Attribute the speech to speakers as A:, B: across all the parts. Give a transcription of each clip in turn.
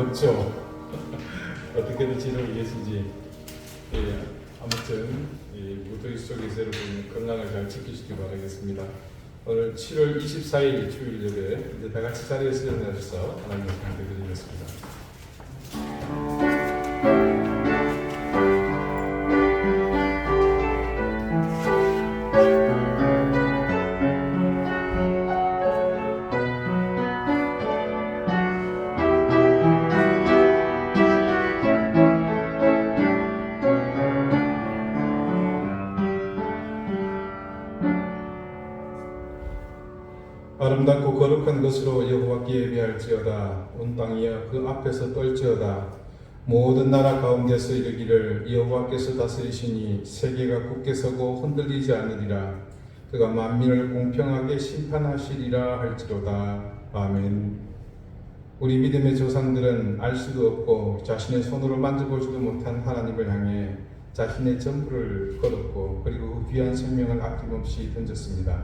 A: 덥죠. 어떻게든 지내고 계신지. 예, 아무튼 무더위 속에서 여러분 건강을 잘 지키시기 바라겠습니다. 오늘 7월 24일 주일 예배 이제 다 같이 자리에서 일어나셔서 하나님의 상대 드리겠습니다. 아름답고 거룩한 것으로 여호와께 예배할지어다. 온 땅이여 그 앞에서 떨지어다. 모든 나라 가운데서 이르기를 여호와께서 다스리시니 세계가 굳게 서고 흔들리지 않으리라. 그가 만민을 공평하게 심판하시리라 할지로다. 아멘. 우리 믿음의 조상들은 알 수도 없고 자신의 손으로 만져보지도 못한 하나님을 향해 자신의 전부를 걸었고 그리고 그 귀한 생명을 아낌없이 던졌습니다.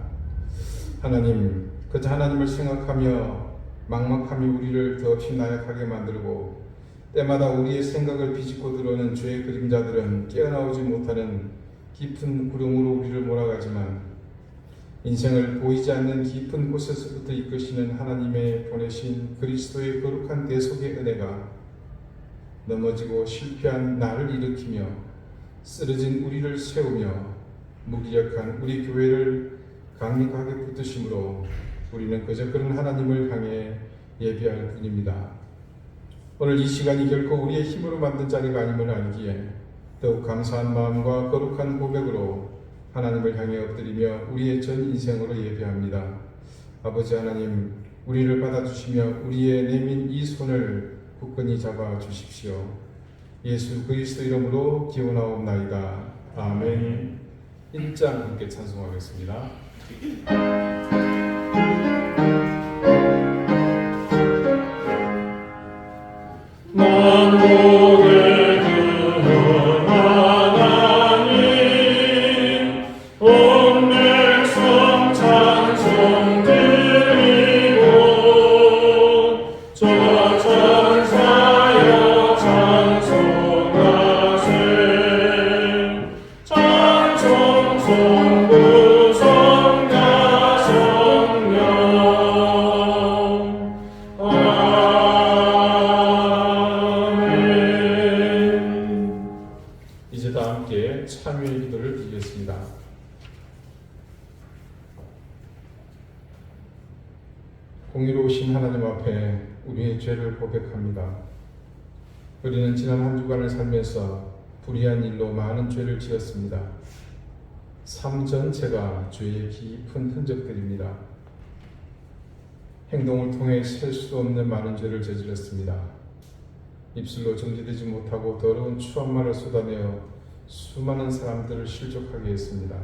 A: 하나님, 그저 하나님을 생각하며 막막함이 우리를 더없이 나약하게 만들고 때마다 우리의 생각을 비집고 들어오는 죄의 그림자들은 깨어나오지 못하는 깊은 구름으로 우리를 몰아가지만 인생을 보이지 않는 깊은 곳에서부터 이끄시는 하나님의 보내신 그리스도의 거룩한 대속의 은혜가 넘어지고 실패한 나를 일으키며 쓰러진 우리를 세우며 무기력한 우리 교회를 강력하게 붙드심으로 우리는 그저 그런 하나님을 향해 예배할 뿐입니다. 오늘 이 시간이 결코 우리의 힘으로 만든 자리가 아님을 알기에 더욱 감사한 마음과 거룩한 고백으로 하나님을 향해 엎드리며 우리의 전 인생으로 예배합니다. 아버지 하나님, 우리를 받아주시며 우리의 내민 이 손을 굳건히 잡아주십시오. 예수 그리스도 이름으로 기원하옵나이다. 아멘. 1장 함께 찬송하겠습니다.
B: 만국의 그 하나님 온 백성 찬송 드리고 저 천사여 찬송하세 찬송 성부 성자 성령
A: 이제 다 함께 참여의 기도를 드리겠습니다. 공의로우신 하나님 앞에 우리의 죄를 고백합니다. 우리는 지난 한 주간을 살면서 불의한 일로 많은 죄를 지었습니다. 삶 전체가 죄의 깊은 흔적들입니다. 행동을 통해 셀 수 없는 많은 죄를 저질렀습니다. 입술로 정지되지 못하고 더러운 추한 말을 쏟아내어 수많은 사람들을 실족하게 했습니다.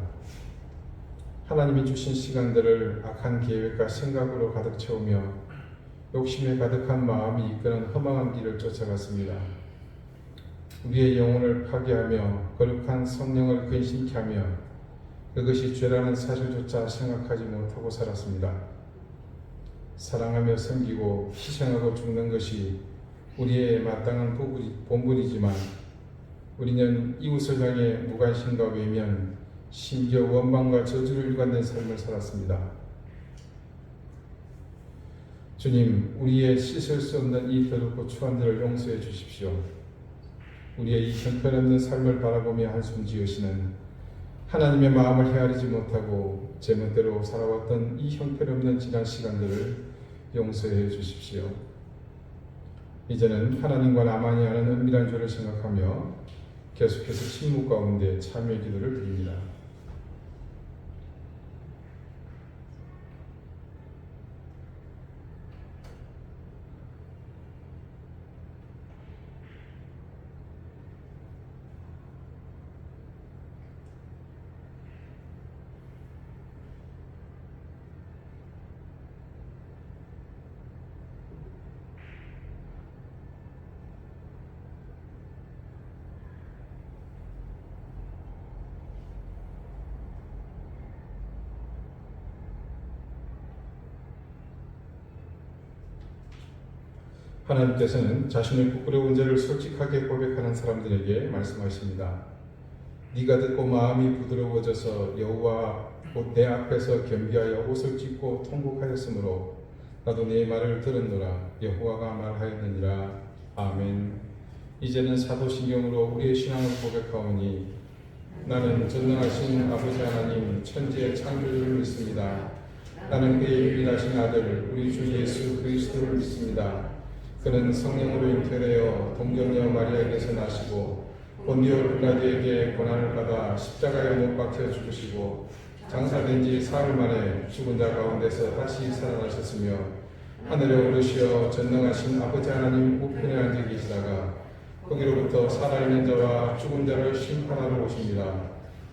A: 하나님이 주신 시간들을 악한 계획과 생각으로 가득 채우며 욕심에 가득한 마음이 이끄는 허망한 길을 쫓아갔습니다. 우리의 영혼을 파괴하며 거룩한 성령을 근심케 하며 그것이 죄라는 사실조차 생각하지 못하고 살았습니다. 사랑하며 섬기고 희생하고 죽는 것이 우리의 마땅한 본분이지만 우리는 이웃을 향해 무관심과 외면, 심지어 원망과 저주를 일관된 삶을 살았습니다. 주님, 우리의 씻을 수 없는 이 더럽고 추한 데를 용서해 주십시오. 우리의 이 형편없는 삶을 바라보며 한숨 지으시는 하나님의 마음을 헤아리지 못하고 제멋대로 살아왔던 이 형편없는 지난 시간들을 용서해 주십시오. 이제는 하나님과 나만이 아는 은밀한 죄를 생각하며 계속해서 침묵 가운데 참여의 기도를 드립니다. 하나님께서는 자신의 부끄러운 죄를 솔직하게 고백하는 사람들에게 말씀하십니다. 네가 듣고 마음이 부드러워져서 여호와 곧 내 앞에서 겸비하여 옷을 찢고 통곡하였으므로 나도 네 말을 들었노라. 여호와가 말하였느니라. 아멘. 이제는 사도신경으로 우리의 신앙을 고백하오니 나는 전능하신 아버지 하나님 천지의 창조주를 믿습니다. 나는 그의 유일하신 아들 우리 주 예수 그리스도를 믿습니다. 그는 성령으로 잉태되어 동정녀 마리아에게서 나시고 본디오 빌라도에게 고난을 받아 십자가에 못 박혀 죽으시고 장사된 지 사흘 만에 죽은 자 가운데서 다시 살아나셨으며 하늘에 오르시어 전능하신 아버지 하나님 우편에 앉아 계시다가 거기로부터 살아있는 자와 죽은 자를 심판하러 오십니다.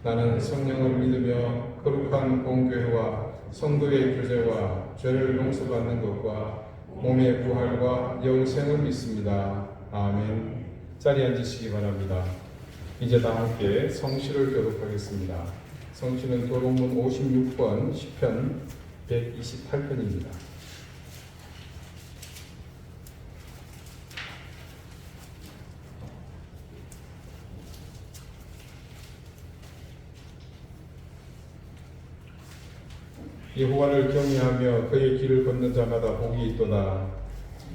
A: 나는 성령을 믿으며 거룩한 공교회와 성도의 교제와 죄를 용서받는 것과 몸의 부활과 영생을 믿습니다. 아멘. 자리에 앉으시기 바랍니다. 이제 다 함께 성시를 교독하겠습니다. 성시는 교독문 56번 시편 128편입니다. 여호와를 경외하며 그의 길을 걷는 자마다 복이 있도다.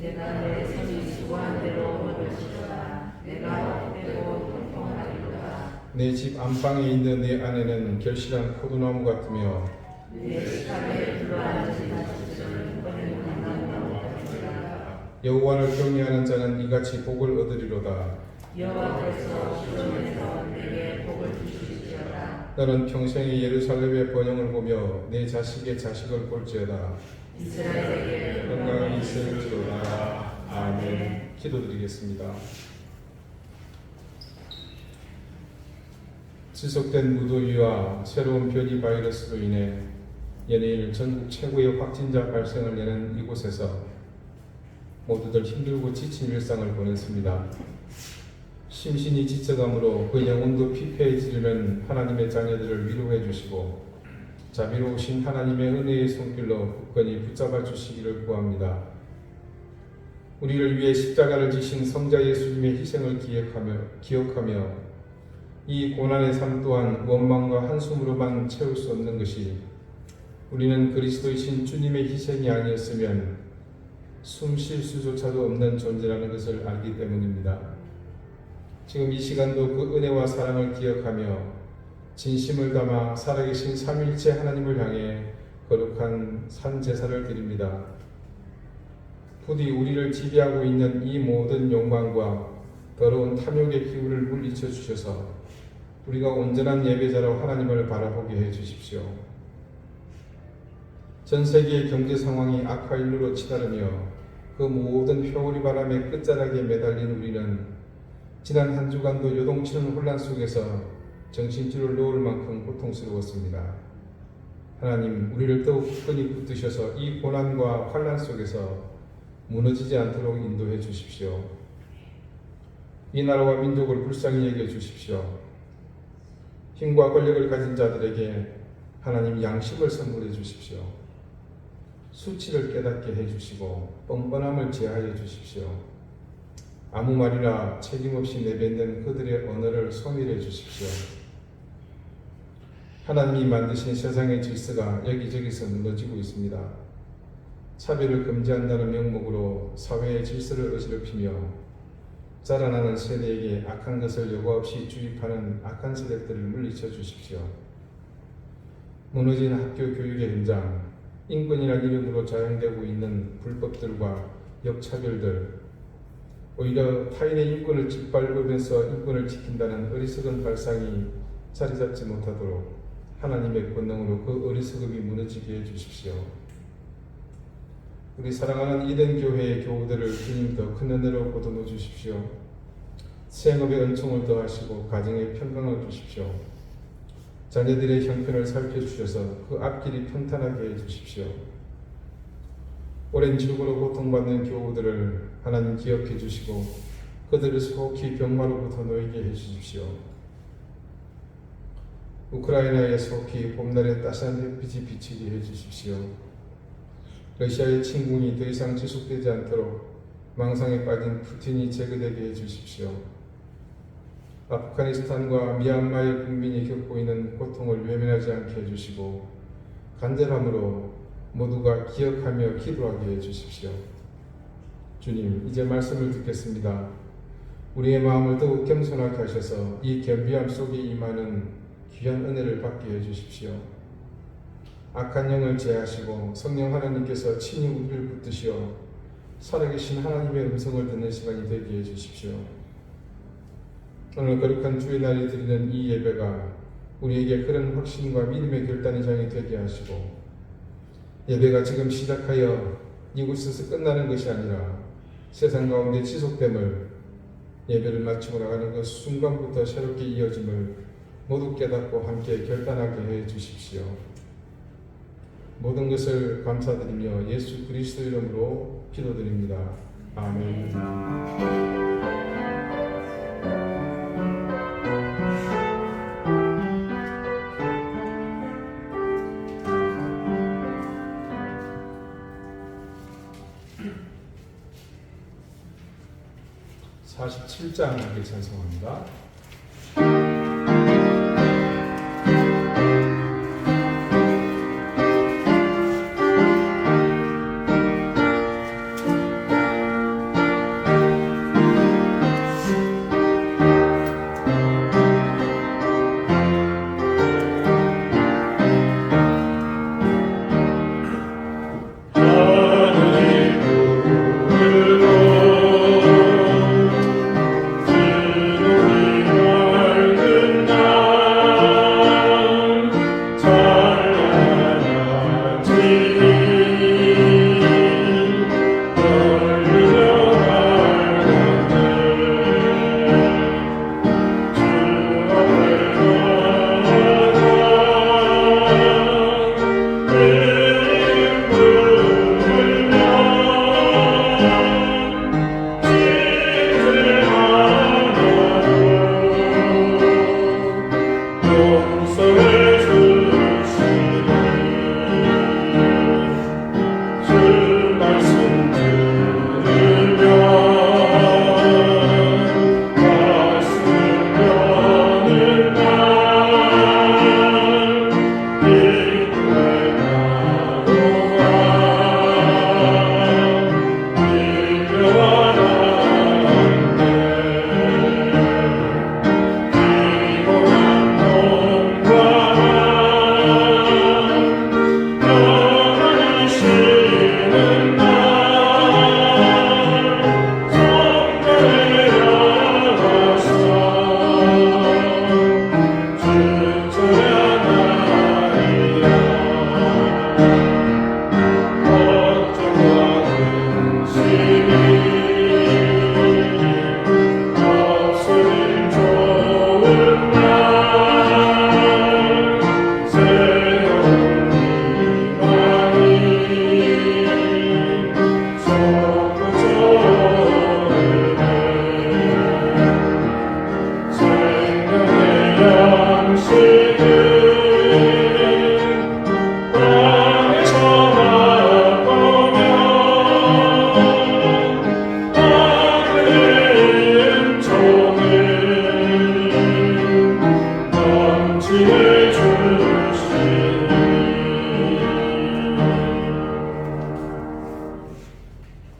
C: 내가 내 손이 수고한 대로 얻으시도다. 내가 헛되고 통통하리로다.
A: 내 집 안방에 있는 내 아내는 결실한 포도나무 같으며
C: 내 식탁에 둘러앉은 자식들을 꺼내는 나무와 같으리라.
A: 여호와를 경외하는 자는 이같이 복을 얻으리로다.
C: 여호와께서 시온에서 내게 복을 주시리로다.
A: 너는 평생에 예루살렘의 번영을 보며 내 자식의 자식을 볼지어다.
C: 이스라엘에게
A: 건강이 있을지로다. 아멘. 기도드리겠습니다. 지속된 무더위와 새로운 변이 바이러스로 인해 연일 전국 최고의 확진자 발생을 여는 이곳에서 모두들 힘들고 지친 일상을 보냈습니다. 심신이 지쳐감으로 그 영혼도 피폐해지려는 하나님의 자녀들을 위로해 주시고 자비로우신 하나님의 은혜의 손길로 굳건히 붙잡아 주시기를 구합니다. 우리를 위해 십자가를 지신 성자 예수님의 희생을 기억하며 이 고난의 삶 또한 원망과 한숨으로만 채울 수 없는 것이 우리는 그리스도이신 주님의 희생이 아니었으면 숨 쉴 수조차도 없는 존재라는 것을 알기 때문입니다. 지금 이 시간도 그 은혜와 사랑을 기억하며 진심을 담아 살아계신 삼위일체 하나님을 향해 거룩한 산 제사를 드립니다. 부디 우리를 지배하고 있는 이 모든 욕망과 더러운 탐욕의 기운을 물리쳐 주셔서 우리가 온전한 예배자로 하나님을 바라보게 해 주십시오. 전 세계의 경제 상황이 악화일로로 치달으며 그 모든 회오리 바람의 끝자락에 매달린 우리는 지난 한 주간도 요동치는 혼란 속에서 정신줄을 놓을 만큼 고통스러웠습니다. 하나님, 우리를 더욱 굳건히 붙드셔서 이 고난과 환란 속에서 무너지지 않도록 인도해 주십시오. 이 나라와 민족을 불쌍히 여겨 주십시오. 힘과 권력을 가진 자들에게 하나님 양식을 선물해 주십시오. 수치를 깨닫게 해주시고 뻔뻔함을 제하여 주십시오. 아무 말이나 책임없이 내뱉는 그들의 언어를 소멸해 주십시오. 하나님이 만드신 세상의 질서가 여기저기서 무너지고 있습니다. 차별을 금지한다는 명목으로 사회의 질서를 어지럽히며 자라나는 세대에게 악한 것을 여과 없이 주입하는 악한 세력들을 물리쳐 주십시오. 무너진 학교 교육의 현장, 인권이라는 이름으로 자행되고 있는 불법들과 역차별들, 오히려 타인의 인권을 짓밟으면서 인권을 지킨다는 어리석은 발상이 자리 잡지 못하도록 하나님의 권능으로 그 어리석음이 무너지게 해주십시오. 우리 사랑하는 이든 교회의 교우들을 주님 더 큰 은혜로 거두어 주십시오. 생업의 은총을 더하시고 가정의 평강을 주십시오. 자녀들의 형편을 살펴주셔서 그 앞길이 평탄하게 해주십시오. 오랜 질고로 고통받는 교우들을 하나님 기억해 주시고 그들을 속히 병마로부터 놓이게 해주십시오. 우크라이나에 속히 봄날의 따스한 햇빛이 비치게 해주십시오. 러시아의 침공이 더 이상 지속되지 않도록 망상에 빠진 푸틴이 제거되게 해주십시오. 아프가니스탄과 미얀마의 국민이 겪고 있는 고통을 외면하지 않게 해주시고 간절함으로 모두가 기억하며 기도하게 해주십시오. 주님, 이제 말씀을 듣겠습니다. 우리의 마음을 더욱 겸손하게 하셔서 이 겸비함 속에 임하는 귀한 은혜를 받게 해주십시오. 악한 영을 제하시고 성령 하나님께서 친히 우리를 붙드시어 살아계신 하나님의 음성을 듣는 시간이 되게 해주십시오. 오늘 거룩한 주의 날에 드리는 이 예배가 우리에게 그런 확신과 믿음의 결단의 장이 되게 하시고 예배가 지금 시작하여 이곳에서 끝나는 것이 아니라 세상 가운데 지속됨을 예배를 마치고 나가는 그 순간부터 새롭게 이어짐을 모두 깨닫고 함께 결단하게 해 주십시오. 모든 것을 감사드리며 예수 그리스도 이름으로 기도드립니다. 아멘. (47장) 함께 찬송합니다.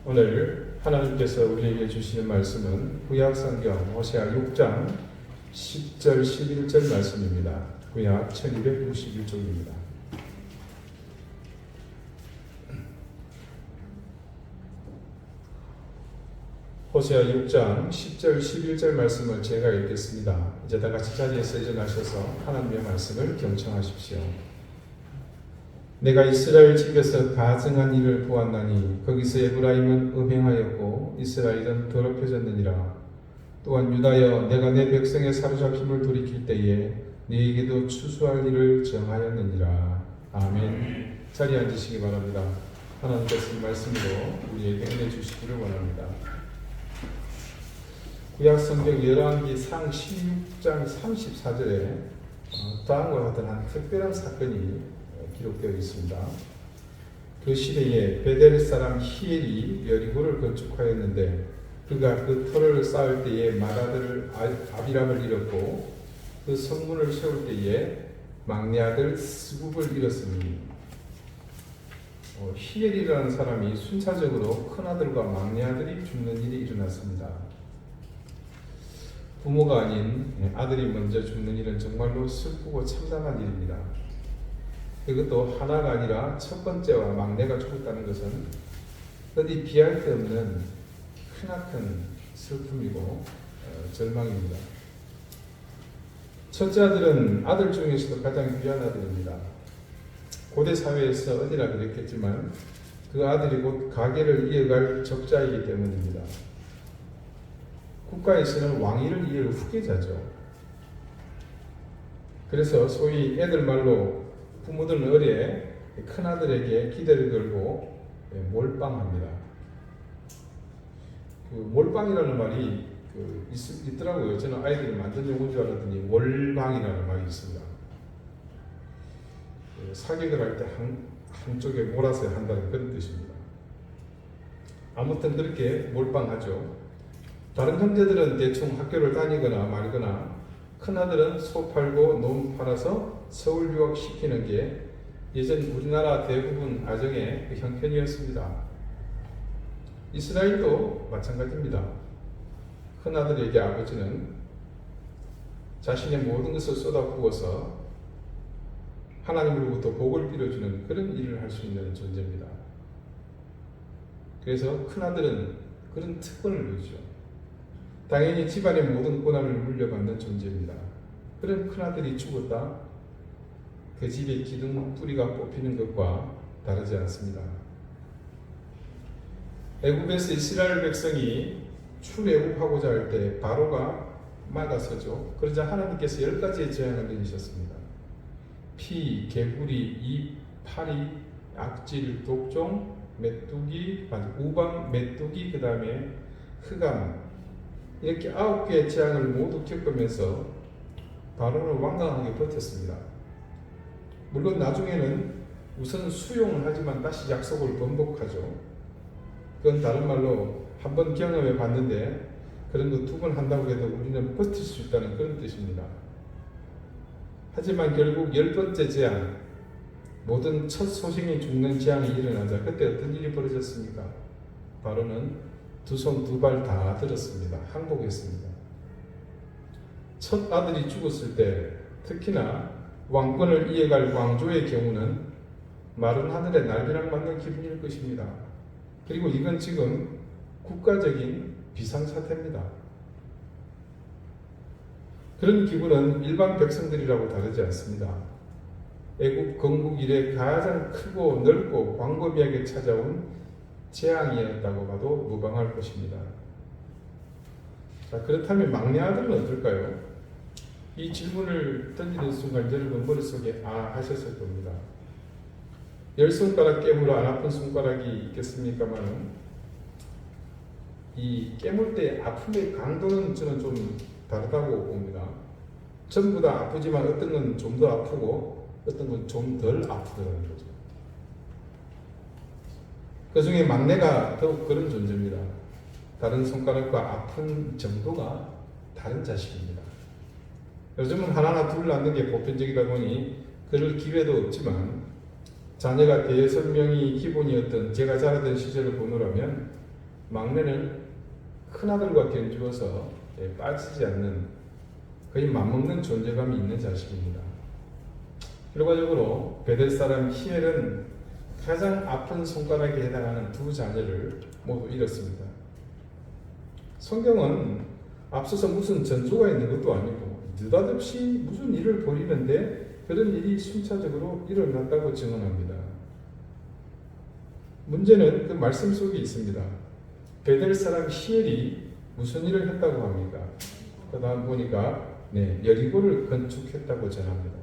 A: 오늘 하나님께서 우리에게 주시는 말씀은 구약 성경 호세아 6장 10절 11절 말씀입니다. 구약 1261쪽입니다. 호세아 6장 10절 11절 말씀을 제가 읽겠습니다. 이제 다 같이 자리에서 일어나셔서 하나님의 말씀을 경청하십시오. 내가 이스라엘 집에서 가증한 일을 보았나니 거기서 에브라임은 음행하였고 이스라엘은 더럽혀졌느니라. 또한 유다여 내가 내 백성의 사로잡힘을 돌이킬 때에 네에게도 추수할 일을 정하였느니라. 아멘. 자리에 앉으시기 바랍니다. 하나님께서 이 말씀으로 우리에게 은혜 주시기를 원합니다. 구약성경 열왕기상 16장 34절에 다음과 같은 한 특별한 사건이 기록되어 있습니다. 그 시대에 베델 사람 히엘이 여리고를 건축하였는데 그가 그 터를 쌓을 때에 맏아들 아비람을 잃었고 그 성문을 세울 때에 막내 아들 스굽을 잃었으니 히엘이라는 사람이 순차적으로 큰아들과 막내 아들이 죽는 일이 일어났습니다. 부모가 아닌 아들이 먼저 죽는 일은 정말로 슬프고 참담한 일입니다. 그것도 하나가 아니라 첫 번째와 막내가 죽었다는 것은 어디 비할 데 없는 크나큰 슬픔이고 절망입니다. 첫째 아들은 아들 중에서도 가장 귀한 아들입니다. 고대 사회에서 어디나 그랬겠지만 그 아들이 곧 가계를 이어갈 적자이기 때문입니다. 국가에서는 왕위를 이을 후계자죠. 그래서 소위 애들 말로 부모들은 어려 큰아들에게 기대를 걸고 몰빵합니다. 그 몰빵이라는 말이 있더라고요. 저는 아이들이 만든 용어인 줄 알았더니 몰방이라는 말이 있습니다. 사격을 할 때 한쪽에 몰아서 한다는 그런 뜻입니다. 아무튼 그렇게 몰빵하죠. 다른 형제들은 대충 학교를 다니거나 말거나 큰아들은 소 팔고 논 팔아서 서울 유학시키는 게 예전 우리나라 대부분 가정의 그 형편이었습니다. 이스라엘도 마찬가지입니다. 큰아들에게 아버지는 자신의 모든 것을 쏟아부어서 하나님으로부터 복을 빌어주는 그런 일을 할 수 있는 존재입니다. 그래서 큰아들은 그런 특권을 누리죠. 당연히 집안의 모든 권한을 물려받는 존재입니다. 그런 큰아들이 죽었다. 그 집의 기둥 뿌리가 뽑히는 것과 다르지 않습니다. 애굽에서 이스라엘 백성이 출애굽하고자 할 때 바로가 막아서죠. 그러자 하나님께서 10가지의 재앙을 내리셨습니다. 피, 개구리, 입, 파리, 악질, 독종, 메뚜기, 우방, 메뚜기, 그 다음에 흑암, 이렇게 9개의 재앙을 모두 겪으면서 바로는 완강하게 버텼습니다. 물론 나중에는 우선 수용을 하지만 다시 약속을 번복하죠. 그건 다른 말로 한 번 경험해 봤는데 그런 거 2번 한다고 해도 우리는 버틸 수 있다는 그런 뜻입니다. 하지만 결국 10번째 재앙, 모든 첫 소생이 죽는 재앙이 일어나자 그때 어떤 일이 벌어졌습니까? 바로는 2손 2발 다 들었습니다. 항복했습니다. 첫 아들이 죽었을 때 특히나 왕권을 이어갈 왕조의 경우는 마른 하늘에 날벼락 맞는 기분일 것입니다. 그리고 이건 지금 국가적인 비상사태입니다. 그런 기분은 일반 백성들이라고 다르지 않습니다. 애굽 건국 이래 가장 크고 넓고 광범위하게 찾아온 재앙이었다고 봐도 무방할 것입니다. 자, 그렇다면 막내 아들은 어떨까요? 이 질문을 던지는 순간 여러분 머릿속에 하셨을 겁니다. 10손가락 깨물어 안 아픈 손가락이 있겠습니까만 이 깨물 때 아픔의 강도는 저는 좀 다르다고 봅니다. 전부 다 아프지만 어떤 건 좀 더 아프고 어떤 건 좀 덜 아프더라는 거죠. 그 중에 막내가 더욱 그런 존재입니다. 다른 손가락과 아픈 정도가 다른 자식입니다. 요즘은 하나나 둘 낳는 게 보편적이다 보니 그럴 기회도 없지만 자녀가 대여섯 명이 기본이었던 제가 자라던 시절을 보노라면 막내는 큰아들과 견주어서 빠지지 않는 거의 맞먹는 존재감이 있는 자식입니다. 결과적으로 베델 사람 히엘은 가장 아픈 손가락에 해당하는 2 자녀를 모두 잃었습니다. 성경은 앞서서 무슨 전조가 있는 것도 아니고 느닷없이 무슨 일을 벌이는데 그런 일이 순차적으로 일어났다고 증언합니다. 문제는 그 말씀 속에 있습니다. 베델 사람 히엘이 무슨 일을 했다고 합니까? 그 다음 보니까 여리고를 건축했다고 전합니다.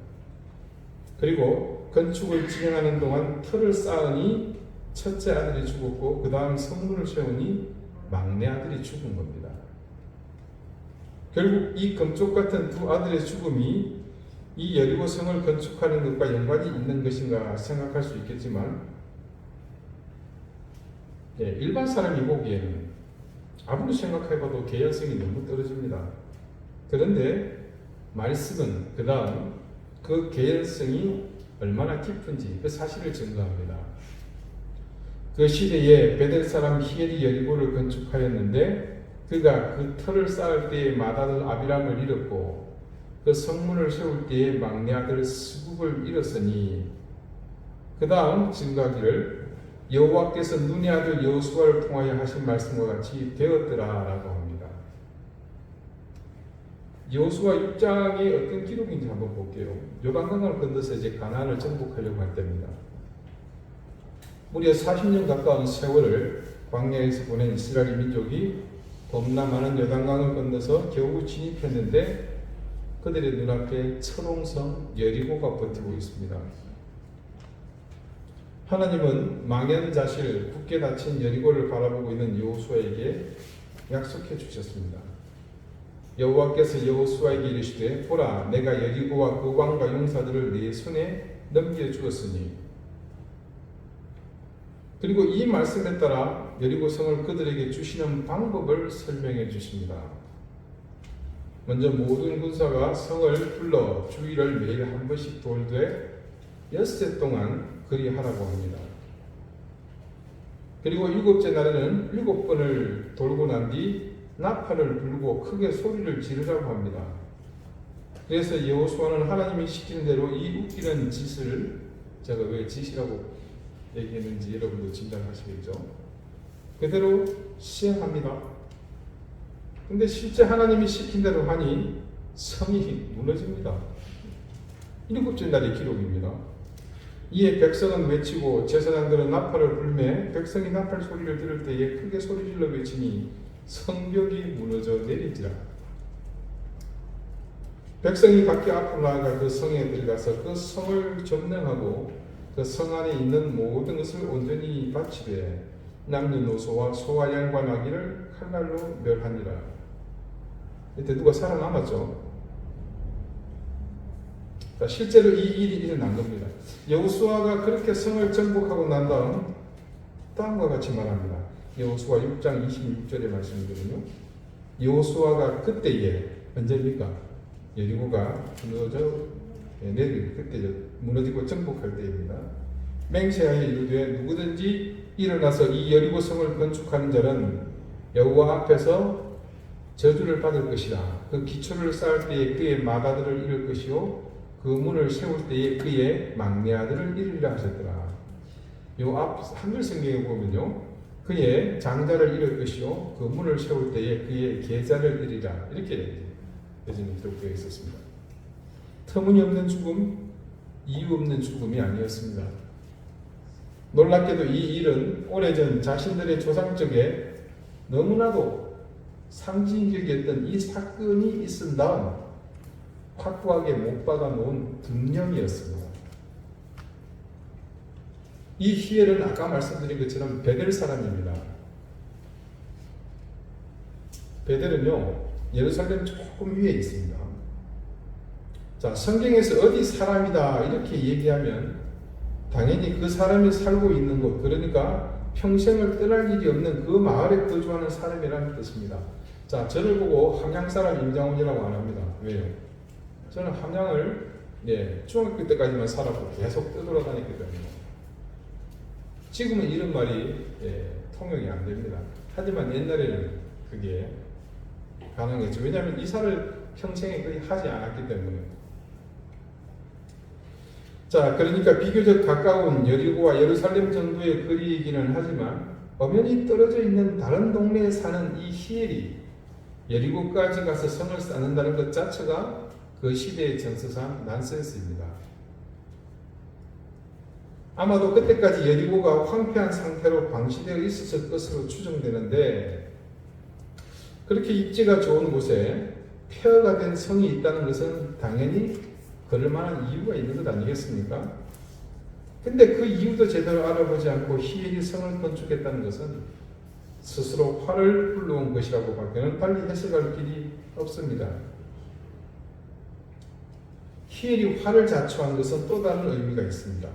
A: 그리고 건축을 진행하는 동안 터를 쌓으니 첫째 아들이 죽었고 그 다음 성문을 세우니 막내 아들이 죽은 겁니다. 결국 이 금쪽 같은 2 아들의 죽음이 이 여리고 성을 건축하는 것과 연관이 있는 것인가 생각할 수 있겠지만 일반 사람이 보기에는 아무리 생각해봐도 개연성이 너무 떨어집니다. 그런데 말씀은 그 다음 그 개연성이 얼마나 깊은지 그 사실을 증거합니다. 그 시대에 베델 사람 히엘이 여리고를 건축하였는데 그가 그 터를 쌓을 때에 맏아들 아비람을 잃었고 그 성문을 세울 때에 막내 아들 스굽을 잃었으니 그 다음 증거하기를 여호와께서 눈의 아들 여호수아를 통하여 하신 말씀과 같이 되었더라라고 합니다. 여호수아 6장의 어떤 기록인지 한번 볼게요. 요단강을 건너서 이제 가나안을 정복하려고 할 때입니다. 무려 40년 가까운 세월을 광야에서 보낸 이스라엘 민족이 겁나 많은 요단강을 건너서 겨우 진입했는데 그들의 눈앞에 철옹성 여리고가 버티고 있습니다. 하나님은 망연자실 굳게 닫힌 여리고를 바라보고 있는 여호수아에게 약속해 주셨습니다. 여호와께서 여호수아에게 이르시되 보라 내가 여리고와 그 왕과 용사들을 네 손에 넘겨주었으니 그리고 이 말씀에 따라 여리고 성을 그들에게 주시는 방법을 설명해 주십니다. 먼저 모든 군사가 성을 불러 주위를 매일 한 번씩 돌되 6세 동안 그리하라고 합니다. 그리고 7째 날에는 7번을 돌고 난 뒤 나팔을 불고 크게 소리를 지르라고 합니다. 그래서 여호수아는 하나님이 시키는 대로 이 웃기는 짓을 제가 왜 짓이라고 얘기했는지 여러분도 짐작하시겠죠? 그대로 시행합니다. 근데 실제 하나님이 시킨 대로 하니 성이 무너집니다. 7째 날의 기록입니다. 이에 백성은 외치고 제사장들은 나팔을 불매 백성이 나팔 소리를 들을 때에 크게 소리질러 외치니 성벽이 무너져 내린지라. 백성이 각기 앞으로 나아가 그 성에 들어가서 그 성을 점령하고 그 성 안에 있는 모든 것을 온전히 바치되 남녀노소와 소와 양과 나귀를 칼날로 멸하니라. 이때 누가 살아남았죠? 실제로 이 일이 일어난 겁니다. 여호수아가 그렇게 성을 정복하고 난 다음 다음과 같이 말합니다. 여호수아 6장 26절의 말씀이거든요. 여호수아가 그때에 언제입니까? 여리고가 무너져 내릴 그때 무너지고 정복할 때입니다. 맹세하여 이르되 누구든지 일어나서 이 여리고 성을 건축하는 자는 여호와 앞에서 저주를 받을 것이라. 그 기초를 쌓을 때에 그의 맏아들을 잃을 것이요 그 문을 세울 때에 그의 막내 아들을 잃으리라 하셨더라. 요 앞 한글 성경에 보면요, 그의 장자를 잃을 것이요 그 문을 세울 때에 그의 계자를 잃으리라 이렇게 예전에 기록되어 있었습니다. 터무니없는 죽음, 이유 없는 죽음이 아니었습니다. 놀랍게도 이 일은 오래전 자신들의 조상 쪽에 너무나도 상징적이었던 이 사건이 있은 다음 확고하게 못 박아 놓은 분념이었습니다. 이 히엘은 아까 말씀드린 것처럼 베델 사람입니다. 베델은요 예루살렘 조금 위에 있습니다. 자, 성경에서 어디 사람이다 이렇게 얘기하면 당연히 그 사람이 살고 있는 곳, 그러니까 평생을 떠날 일이 없는 그 마을에 거주하는 사람이라는 뜻입니다. 자, 저를 보고 함양 사람 임장훈이라고 안 합니다. 왜요? 저는 함양을 중학교 때까지만 살았고 계속 떠돌아다녔기 때문에 지금은 이런 말이 통용이 안 됩니다. 하지만 옛날에는 그게 가능했죠. 왜냐하면 이사를 평생에 거의 하지 않았기 때문에. 자, 그러니까 비교적 가까운 여리고와 예루살렘 정도의 거리이기는 하지만 엄연히 떨어져 있는 다른 동네에 사는 이 히엘이 여리고까지 가서 성을 쌓는다는 것 자체가 그 시대의 정서상 난센스입니다. 아마도 그때까지 여리고가 황폐한 상태로 방치되어 있었을 것으로 추정되는데 그렇게 입지가 좋은 곳에 폐허가 된 성이 있다는 것은 당연히 그럴 만한 이유가 있는 것 아니겠습니까? 근데 그 이유도 제대로 알아보지 않고 히엘이 성을 건축했다는 것은 스스로 화를 불러온 것이라고 밖에는 빨리 해석할 길이 없습니다. 히엘이 화를 자초한 것은 또 다른 의미가 있습니다.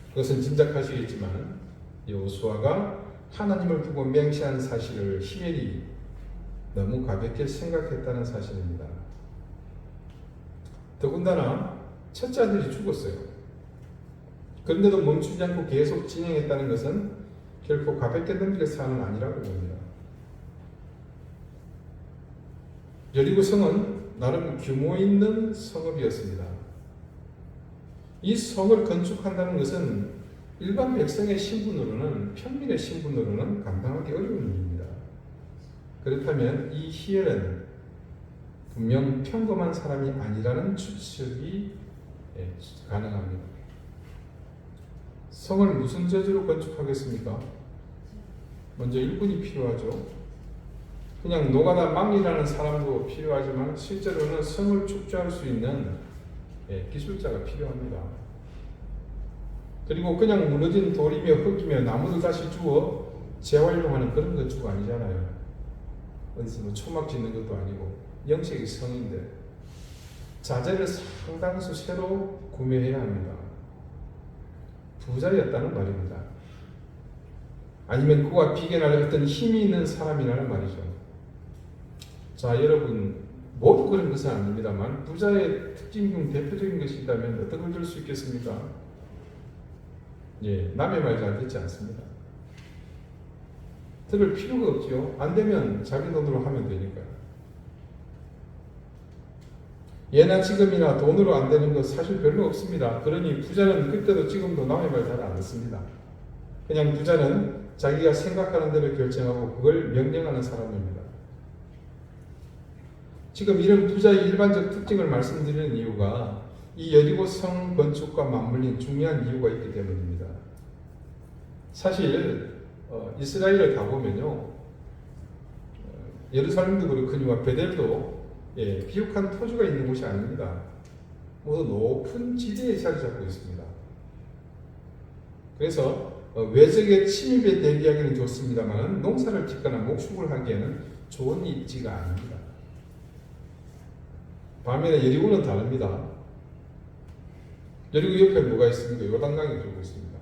A: 그것은 짐작하시겠지만 여호수아가 하나님을 두고 맹세한 사실을 히엘이 너무 가볍게 생각했다는 사실입니다. 더군다나 첫째 아들이 죽었어요. 그런데도 멈추지 않고 계속 진행했다는 것은 결코 가볍게 넘길 사안은 아니라고 봅니다. 여리고 성은 나름 규모 있는 성읍이었습니다. 이 성을 건축한다는 것은 일반 백성의 신분으로는, 평민의 신분으로는 감당하기 어려운 일입니다. 그렇다면 이 히엘은 분명 평범한 사람이 아니라는 추측이 가능합니다. 성을 무슨 저주로 건축하겠습니까? 먼저 일꾼이 필요하죠. 그냥 노가다 막이라는 사람도 필요하지만 실제로는 성을 축조할 수 있는 기술자가 필요합니다. 그리고 그냥 무너진 돌이며 흙이며 나무를 다시 주워 재활용하는 그런 건축 아니잖아요. 어디서 뭐 초막 짓는 것도 아니고 영적인 성인데 자재를 상당수 새로 구매해야 합니다. 부자였다는 말입니다. 아니면 그와 비견할 어떤 힘이 있는 사람이라는 말이죠. 자, 여러분 모두 그런 것은 아닙니다만 부자의 특징 중 대표적인 것이 있다면 어떤 걸 들 수 있겠습니까? 남의 말 잘 듣지 않습니다. 들을 필요가 없지요. 안 되면 자기 돈으로 하면 되니까요. 예나 지금이나 돈으로 안 되는 거 사실 별로 없습니다. 그러니 부자는 그때도 지금도 남의 말 잘 안 듣습니다. 그냥 부자는 자기가 생각하는 대로 결정하고 그걸 명령하는 사람입니다. 지금 이런 부자의 일반적 특징을 말씀드리는 이유가 이 여리고 성 건축과 맞물린 중요한 이유가 있기 때문입니다. 사실 이스라엘을 가보면요, 예루살렘도 그렇거니와 베델도 비옥한 토지가 있는 곳이 아닙니다. 모두 높은 지대에 자리 잡고 있습니다. 그래서 외적의 침입에 대비하기는 좋습니다만 농사를 짓거나 목축을 하기에는 좋은 입지가 아닙니다. 반면에 여리고는 다릅니다. 여리고 옆에 뭐가 있습니까? 요단강이 흐르고 있습니다.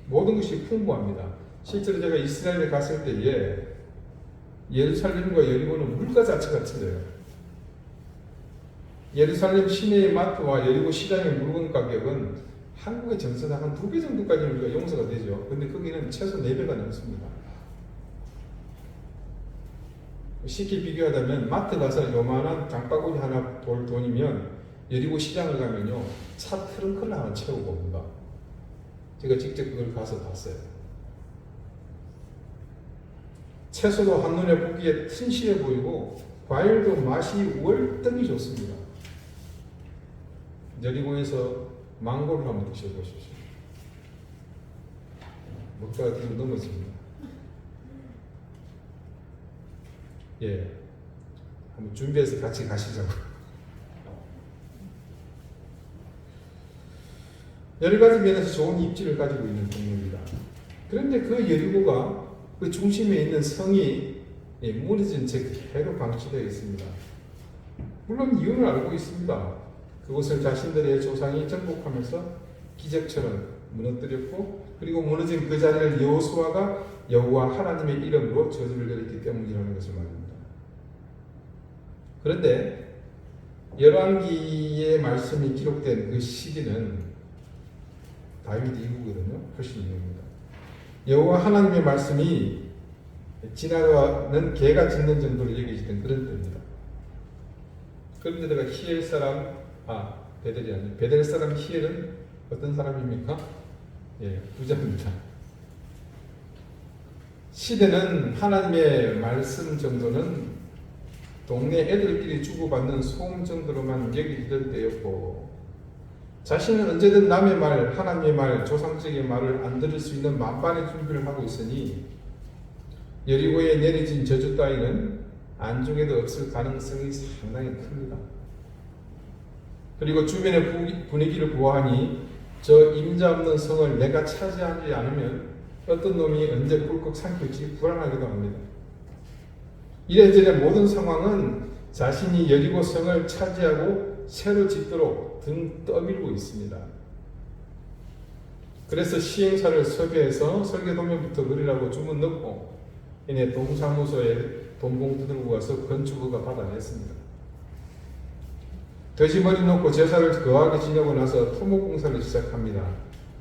A: 모든 것이 풍부합니다. 실제로 제가 이스라엘에 갔을 때에 예루살렘과 여리고는 물가 자체가 틀려요. 예루살렘 시내의 마트와 여리고 시장의 물건 가격은 한국의 정서당 한 2배 정도까지는 우리가 용서가 되죠. 근데 거기는 최소 4배가 넘습니다. 쉽게 비교하자면 마트 가서 요만한 장바구니 하나 볼 돈이면 여리고 시장을 가면요, 차 트렁크를 하나 채우고 옵니다. 제가 직접 그걸 가서 봤어요. 채소도 한눈에 보기에 튼실해 보이고 과일도 맛이 월등히 좋습니다. 여리고에서 망고를 한번 드셔보십시오. 먹다가 뒤로 넘어집니다. 한번 준비해서 같이 가시자고. 여러 가지 면에서 좋은 입지를 가지고 있는 동네입니다. 그런데 그 여리고가 그 중심에 있는 성이 무너진 채 그대로 방치되어 있습니다. 물론 이유는 알고 있습니다. 그곳을 자신들의 조상이 정복하면서 기적처럼 무너뜨렸고, 그리고 무너진 그 자리를 여호수아가 여호와 하나님의 이름으로 저주를 내렸기 때문이라는 것을 말합니다. 그런데 열왕기의 말씀이 기록된 그 시기는 다윗 이후거든요. 훨씬 이후입니다. 여호와 하나님의 말씀이 지나가는 개가 짖는 정도로 여겨지던 그런 때입니다. 그런데다가 히엘 사람, 베델이 아니에요. 베델 사람 히엘은 어떤 사람입니까? 부자입니다. 시대는 하나님의 말씀 정도는 동네 애들끼리 주고받는 소음 정도로만 여기던 때였고, 자신은 언제든 남의 말, 하나님의 말, 조상적인 말을 안 들을 수 있는 만반의 준비를 하고 있으니 여리고에 내려진 저주 따위는 안중에도 없을 가능성이 상당히 큽니다. 그리고 주변의 분위기를 보아하니 저 임자 없는 성을 내가 차지하지 않으면 어떤 놈이 언제 꿀꺽 삼킬지 불안하기도 합니다. 이래저래 모든 상황은 자신이 여리고 성을 차지하고 새로 짓도록 등 떠밀고 있습니다. 그래서 시행사를 섭외해서 설계 도면부터 그리라고 주문 넣고 이내 동사무소에 돈 봉투 들고 가서 건축 허가 받아냈습니다. 돼지머리 놓고 제사를 거하게 지내고 나서 토목공사를 시작합니다.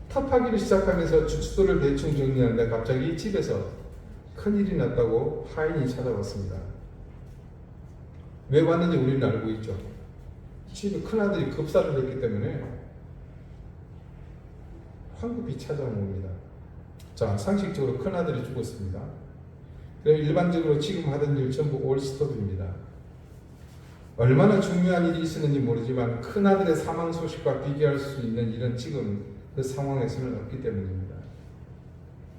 A: 탑하기를 시작하면서 주소를 대충 정리하는데 갑자기 집에서 큰일이 났다고 하인이 찾아왔습니다. 왜 왔는지 우리는 알고 있죠. 집에 큰아들이 급사를 했기 때문에 황급히 찾아온 겁니다. 자, 상식적으로 큰아들이 죽었습니다. 그럼 일반적으로 지금 하던 일 전부 올스톱입니다. 얼마나 중요한 일이 있었는지 모르지만 큰아들의 사망 소식과 비교할 수 있는 일은 지금 그 상황에서는 없기 때문입니다.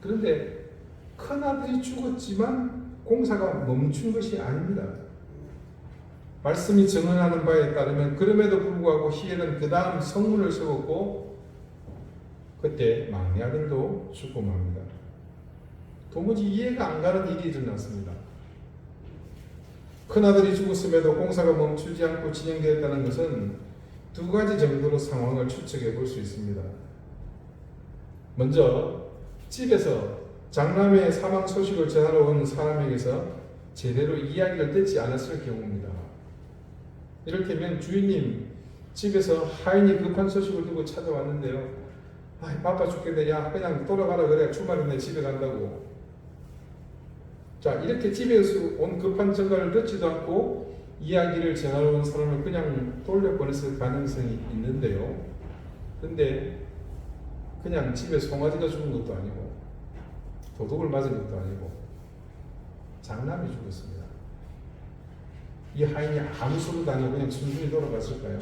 A: 그런데 큰아들이 죽었지만 공사가 멈춘 것이 아닙니다. 말씀이 증언하는 바에 따르면 그럼에도 불구하고 히엘은 그 다음 성문을 세웠고 그때 막내 아들도 죽고 맙니다. 도무지 이해가 안 가는 일이 일어났습니다. 큰아들이 죽었음에도 공사가 멈추지 않고 진행되었다는 것은 두 가지 정도로 상황을 추측해 볼 수 있습니다. 먼저 집에서 장남의 사망 소식을 전하러 온 사람에게서 제대로 이야기를 듣지 않았을 경우입니다. 이를테면 주인님 집에서 하인이 급한 소식을 두고 찾아왔는데요. 바빠 죽겠네. 야 그냥 돌아가라 그래. 주말에 내 집에 간다고. 자, 이렇게 집에서 온 급한 전가를 듣지도 않고 이야기를 전하러 온 사람을 그냥 돌려보냈을 가능성이 있는데요. 근데 그냥 집에 송아지가 죽은 것도 아니고 도둑을 맞은 것도 아니고 장남이 죽었습니다. 이 하인이 아무 소리도 안 하고 그냥 순순히 돌아갔을까요?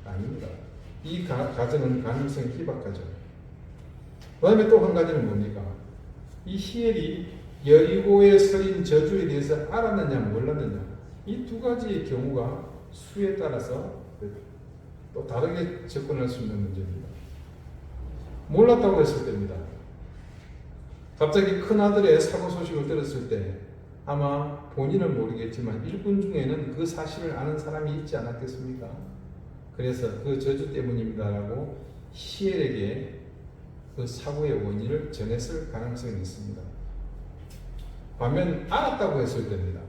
A: 아닙니다. 이 가정은 가능성이 희박하죠. 그 다음에 또 한 가지는 뭡니까? 이 히엘이 여리고의 서린 저주에 대해서 알았느냐 몰랐느냐, 이 두 가지의 경우가 수에 따라서 또 다르게 접근할 수 있는 문제입니다. 몰랐다고 했을 때입니다. 갑자기 큰아들의 사고 소식을 들었을 때 아마 본인은 모르겠지만 일꾼 중에는 그 사실을 아는 사람이 있지 않았겠습니까? 그래서 그 저주 때문입니다라고 히엘에게 그 사고의 원인을 전했을 가능성이 있습니다. 반면 알았다고 했을 때입니다.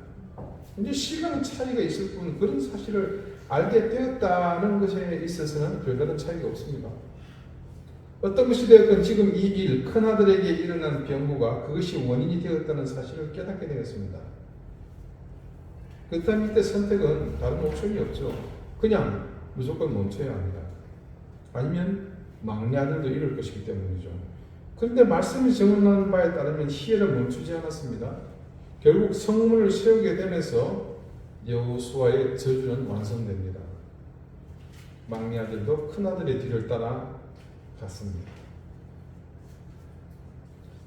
A: 이제 시간 차이가 있을 뿐 그런 사실을 알게 되었다는 것에 있어서는 별다른 차이가 없습니다. 어떤 것이 되었건 지금 이 일, 큰아들에게 일어난 병고가 그것이 원인이 되었다는 사실을 깨닫게 되었습니다. 그렇다면 이때 선택은 다른 옵션이 없죠. 그냥 무조건 멈춰야 합니다. 아니면 막내 아들도 이럴 것이기 때문이죠. 그런데 말씀이 정언하는 바에 따르면 히엘은 멈추지 않았습니다. 결국 성문을 세우게 되면서 여호수아의 저주는 완성됩니다. 막내 아들도 큰 아들의 뒤를 따라 갔습니다.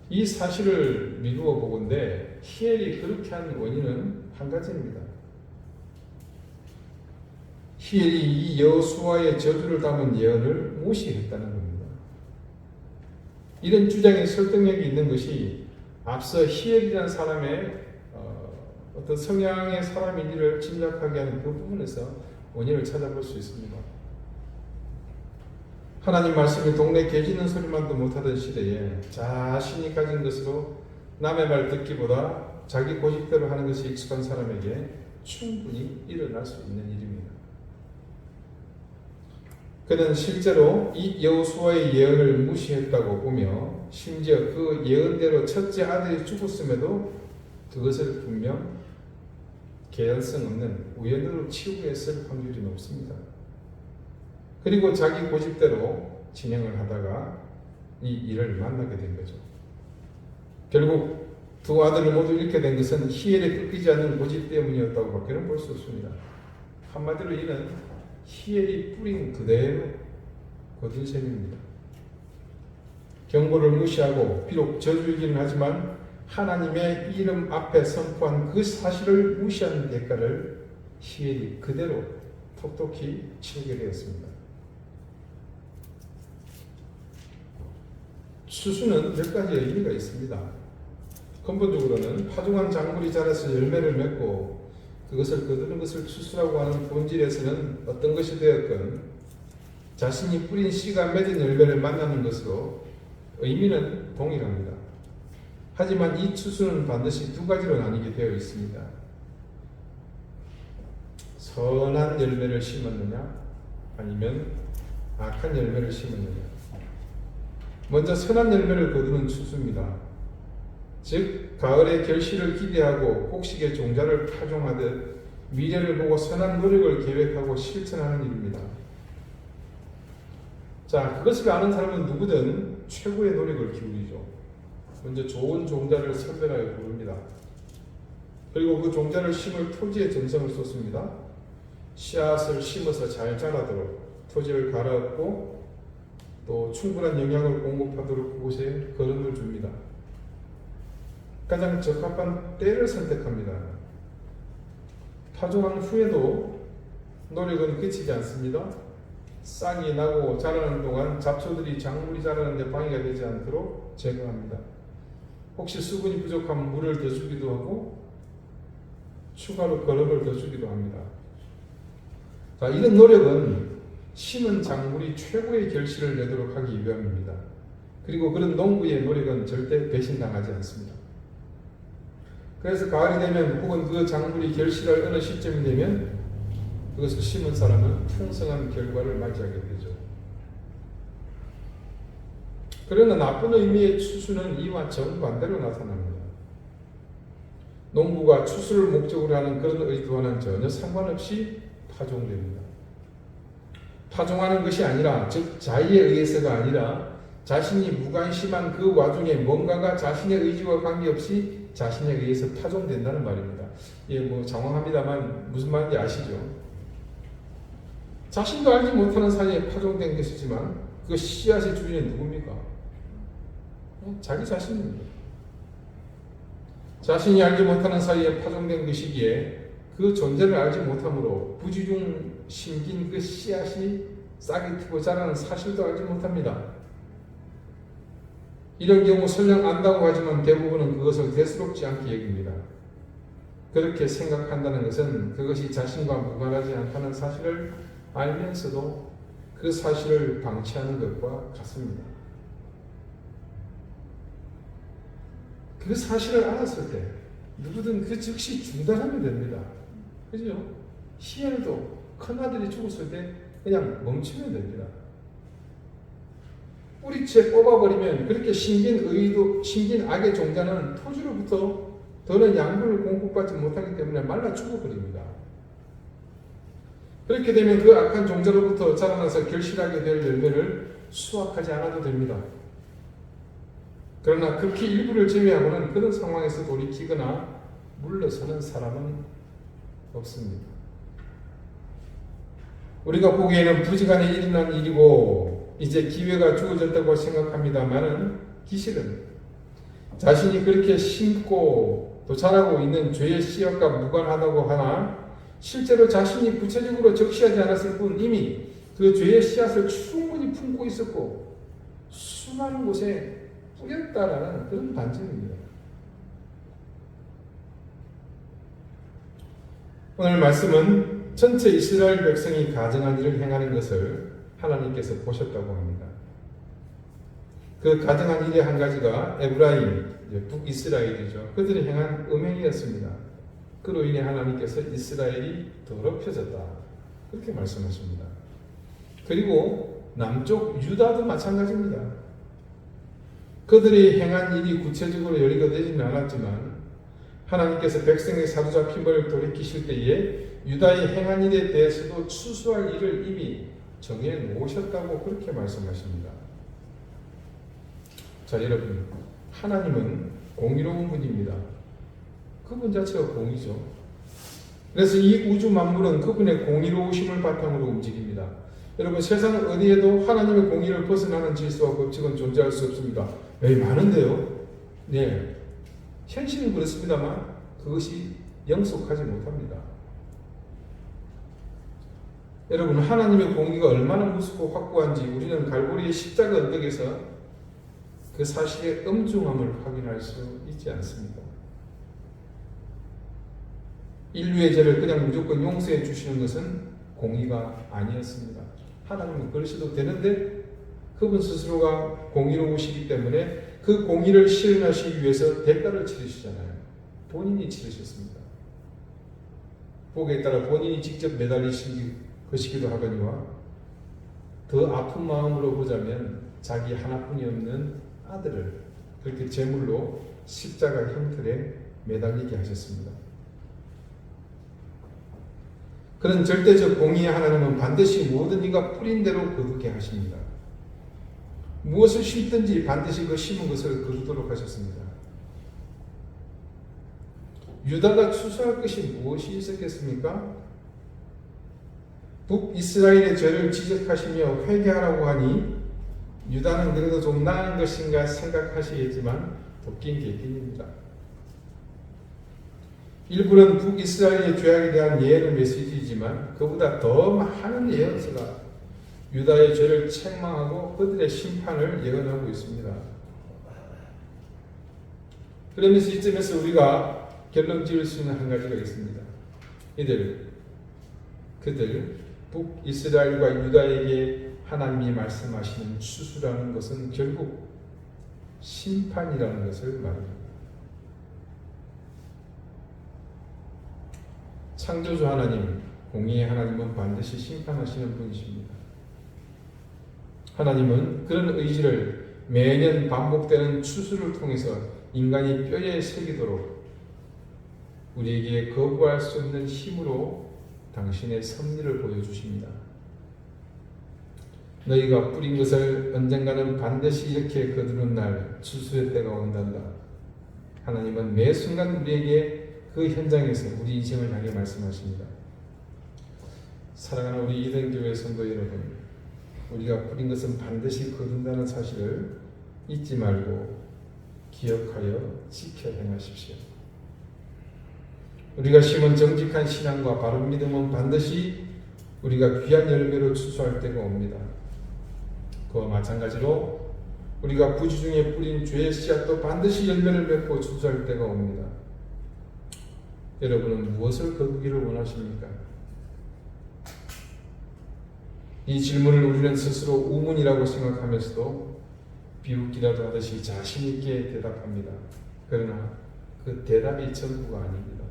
A: 이 사실을 미루어 보건대 히엘이 그렇게 한 원인은 한 가지입니다. 히엘이 이 여호수아의 저주를 담은 예언을 무시했다는 겁니다. 이런 주장에 설득력이 있는 것이 앞서 히엘이라는 사람의 어떤 성향의 사람인지를 짐작하게 하는 그 부분에서 원인을 찾아볼 수 있습니다. 하나님 말씀이 동네 개 짖는 소리만도 못하던 시대에 자신이 가진 것으로 남의 말 듣기보다 자기 고집대로 하는 것이 익숙한 사람에게 충분히 일어날 수 있는 일입니다. 그는 실제로 이 여호수아의 예언을 무시했다고 보며 심지어 그 예언대로 첫째 아들이 죽었음에도 그것을 분명 계산성 없는 우연으로 치부했을 확률이 높습니다. 그리고 자기 고집대로 진행을 하다가 이 일을 만나게 된 거죠. 결국 두 아들을 모두 잃게 된 것은 히엘의 꺾이지 않는 고집 때문이었다고 밖에는 볼 수 없습니다. 한마디로 이는 히엘이 뿌린 그대로 거둔 셈입니다. 경고를 무시하고 비록 저주이기는 하지만 하나님의 이름 앞에 선포한 그 사실을 무시하는 대가를 히엘이 그대로 톡톡히 치르게 되었습니다. 추수는 몇 가지 의미가 있습니다. 근본적으로는 파종한 작물이 자라서 열매를 맺고 그것을 거두는 것을 추수라고 하는 본질에서는 어떤 것이 되었건 자신이 뿌린 씨가 맺은 열매를 만나는 것으로 의미는 동일합니다. 하지만 이 추수는 반드시 두 가지로 나뉘게 되어 있습니다. 선한 열매를 심었느냐 아니면 악한 열매를 심었느냐. 먼저 선한 열매를 거두는 추수입니다. 즉 가을의 결실을 기대하고 곡식의 종자를 파종하듯 미래를 보고 선한 노력을 계획하고 실천하는 일입니다. 자, 그것을 아는 사람은 누구든 최고의 노력을 기울이죠. 먼저 좋은 종자를 선별하여 고릅니다. 그리고 그 종자를 심을 토지에 정성을 쏟습니다. 씨앗을 심어서 잘 자라도록 토지를 갈아엎고 또 충분한 영양을 공급하도록 그곳에 거름을 줍니다. 가장 적합한 때를 선택합니다. 파종한 후에도 노력은 그치지 않습니다. 싹이 나고 자라는 동안 잡초들이 작물이 자라는 데 방해가 되지 않도록 제거합니다. 혹시 수분이 부족하면 물을 더 주기도 하고 추가로 거름을 더 주기도 합니다. 자, 이런 노력은 심은 작물이 최고의 결실을 내도록 하기 위함입니다. 그리고 그런 농부의 노력은 절대 배신당하지 않습니다. 그래서 가을이 되면 혹은 그 작물이 결실할 어느 시점이 되면 그것을 심은 사람은 풍성한 결과를 맞이하게 되죠. 그러나 나쁜 의미의 추수는 이와 정반대로 나타납니다. 농부가 추수를 목적으로 하는 그런 의도와는 전혀 상관없이 파종됩니다. 파종하는 것이 아니라, 즉 자의에 의해서가 아니라 자신이 무관심한 그 와중에 뭔가가 자신의 의지와 관계없이 자신에 의해서 파종된다는 말입니다. 예, 뭐 장황합니다만 무슨 말인지 아시죠? 자신도 알지 못하는 사이에 파종된 것이지만 그 씨앗의 주인은 누굽니까? 자기 자신입니다. 자신이 알지 못하는 사이에 파종된 것이기에 그 존재를 알지 못하므로 부지중 심긴 그 씨앗이 싹이 트고 자라는 사실도 알지 못합니다. 이런 경우 설령 안다고 하지만 대부분은 그것을 대수롭지 않게 여깁니다. 그렇게 생각한다는 것은 그것이 자신과 무관하지 않다는 사실을 알면서도 그 사실을 방치하는 것과 같습니다. 그 사실을 알았을 때 누구든 그 즉시 중단하면 됩니다. 그죠? 희열도 큰아들이 죽었을 때 그냥 멈추면 됩니다. 뿌리채 뽑아버리면 그렇게 심긴 악의 종자는 토지로부터 더는 양분을 공급받지 못하기 때문에 말라 죽어버립니다. 그렇게 되면 그 악한 종자로부터 자라나서 결실하게 될 열매를 수확하지 않아도 됩니다. 그러나 극히 일부를 제외하고는 그런 상황에서 돌이키거나 물러서는 사람은 없습니다. 우리가 보기에는 부지간에 일어난 일이고 이제 기회가 주어졌다고 생각합니다마는 기실은 자신이 그렇게 심고 또 자라고 있는 죄의 씨앗과 무관하다고 하나 실제로 자신이 구체적으로 적시하지 않았을 뿐 이미 그 죄의 씨앗을 충분히 품고 있었고 수많은 곳에 뿌렸다라는 그런 반증입니다. 오늘 말씀은 전체 이스라엘 백성이 가증한 일을 행하는 것을 하나님께서 보셨다고 합니다. 그 가증한 일의 한 가지가 에브라임, 북이스라엘이죠. 그들이 행한 음행이었습니다. 그로 인해 하나님께서 이스라엘이 더럽혀졌다. 그렇게 말씀하십니다. 그리고 남쪽 유다도 마찬가지입니다. 그들이 행한 일이 구체적으로 열이가 되지는 않았지만 하나님께서 백성의 사로잡힘을 돌이키실 때에 유다의 행한 일에 대해서도 추수할 일을 이미 정해 놓으셨다고 그렇게 말씀하십니다. 자, 여러분, 하나님은 공의로운 분입니다. 그분 자체가 공의죠. 그래서 이 우주 만물은 그분의 공의로우심을 바탕으로 움직입니다. 여러분, 세상 어디에도 하나님의 공의를 벗어나는 질서와 법칙은 존재할 수 없습니다. 왜 많은데요? 네, 현실은 그렇습니다만 그것이 영속하지 못합니다. 여러분, 하나님의 공의가 얼마나 무섭고 확고한지 우리는 갈보리의 십자가 언덕에서 그 사실의 엄중함을 확인할 수 있지 않습니까? 인류의 죄를 그냥 무조건 용서해 주시는 것은 공의가 아니었습니다. 하나님은 그러셔도 되는데 그분 스스로가 공의로우시기 때문에 그 공의를 실현하시기 위해서 대가를 치르시잖아요. 본인이 치르셨습니다. 복에 따라 본인이 직접 매달리신 것이기도 하거니와 더 아픈 마음으로 보자면 자기 하나뿐이 없는 아들을 그렇게 제물로 십자가 형틀에 매달리게 하셨습니다. 그런 절대적 공의의 하나님은 반드시 모든 이가 뿌린 대로 거두게 하십니다. 무엇을 심든지 반드시 그 심은 것을 거두도록 하셨습니다. 유다가 추수할 것이 무엇이 있었겠습니까? 북이스라엘의 죄를 지적하시며 회개하라고 하니 유다는 그래도 좀 나은 것인가 생각하시겠지만 도끼인 개끼입니다. 일부는 북이스라엘의 죄악에 대한 예언의 메시지이지만 그보다 더 많은 예언서가 유다의 죄를 책망하고 그들의 심판을 예언하고 있습니다. 그러면서 이점에서 우리가 결론 지을 수 있는 한 가지가 있습니다. 그들 북이스라엘과 유다에게 하나님이 말씀하시는 추수라는 것은 결국 심판이라는 것을 말합니다. 창조주 하나님, 공의의 하나님은 반드시 심판하시는 분이십니다. 하나님은 그런 의지를 매년 반복되는 추수를 통해서 인간이 뼈에 새기도록 우리에게 거부할 수 없는 힘으로 당신의 섭리를 보여주십니다. 너희가 뿌린 것을 언젠가는 반드시 이렇게 거두는 날 추수의 때가 온단다. 하나님은 매 순간 우리에게 그 현장에서 우리 인생을 향해 말씀하십니다. 사랑하는 우리 이든교회 성도 여러분, 우리가 뿌린 것은 반드시 거둔다는 사실을 잊지 말고 기억하여 지켜 행하십시오. 우리가 심은 정직한 신앙과 바른 믿음은 반드시 우리가 귀한 열매로 추수할 때가 옵니다. 그와 마찬가지로 우리가 부지 중에 뿌린 죄의 씨앗도 반드시 열매를 맺고 추수할 때가 옵니다. 여러분은 무엇을 거두기를 원하십니까? 이 질문을 우리는 스스로 우문이라고 생각하면서도 비웃기라도 하듯이 자신 있게 대답합니다. 그러나 그 대답이 전부가 아닙니다.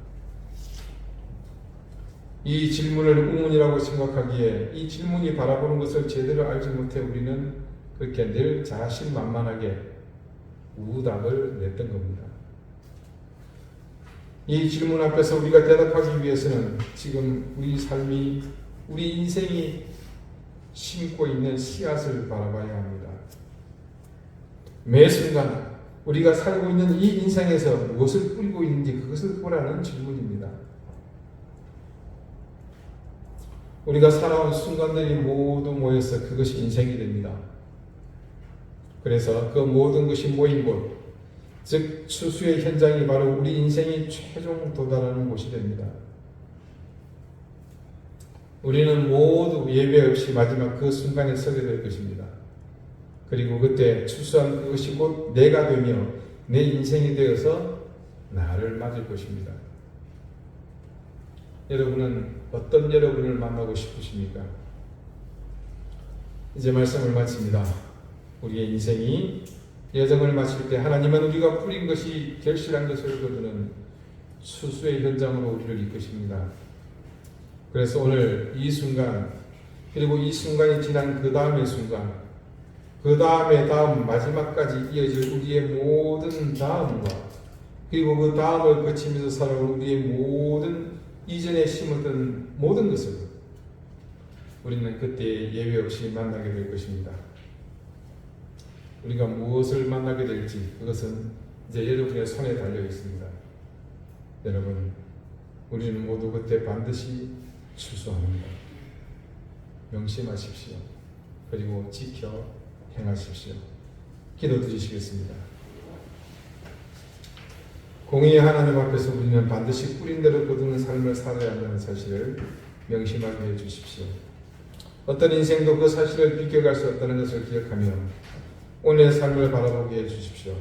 A: 이 질문을 우문이라고 생각하기에 이 질문이 바라보는 것을 제대로 알지 못해 우리는 그렇게 늘 자신만만하게 우답을 냈던 겁니다. 이 질문 앞에서 우리가 대답하기 위해서는 지금 우리 삶이, 우리 인생이 심고 있는 씨앗을 바라봐야 합니다. 매 순간 우리가 살고 있는 이 인생에서 무엇을 뿌리고 있는지 그것을 보라는 질문입니다. 우리가 살아온 순간들이 모두 모여서 그것이 인생이 됩니다. 그래서 그 모든 것이 모인 곳, 즉 추수의 현장이 바로 우리 인생이 최종 도달하는 곳이 됩니다. 우리는 모두 예외 없이 마지막 그 순간에 서게 될 것입니다. 그리고 그때 추수한 그것이 곧 내가 되며 내 인생이 되어서 나를 맞을 것입니다. 여러분은 어떤 여러분을 만나고 싶으십니까? 이제 말씀을 마칩니다. 우리의 인생이 여정을 마칠 때 하나님은 우리가 뿌린 것이 결실한 것을 거두는 추수의 현장으로 우리를 이끄십니다. 그래서 오늘 이 순간, 그리고 이 순간이 지난 그 다음의 순간, 그 다음의 다음 마지막까지 이어질 우리의 모든 다음과 그리고 그 다음을 거치면서 살아온 우리의 모든 이전에 심었던 모든 것을 우리는 그때 예외 없이 만나게 될 것입니다. 우리가 무엇을 만나게 될지 그것은 이제 여러분의 손에 달려 있습니다. 여러분, 우리는 모두 그때 반드시 추수합니다. 명심하십시오. 그리고 지켜 행하십시오. 기도드리시겠습니다. 공의의 하나님 앞에서 우리는 반드시 뿌린 대로 거두는 삶을 살아야 한다는 사실을 명심하게 해주십시오. 어떤 인생도 그 사실을 비껴갈 수 없다는 것을 기억하며 오늘의 삶을 바라보게 해주십시오.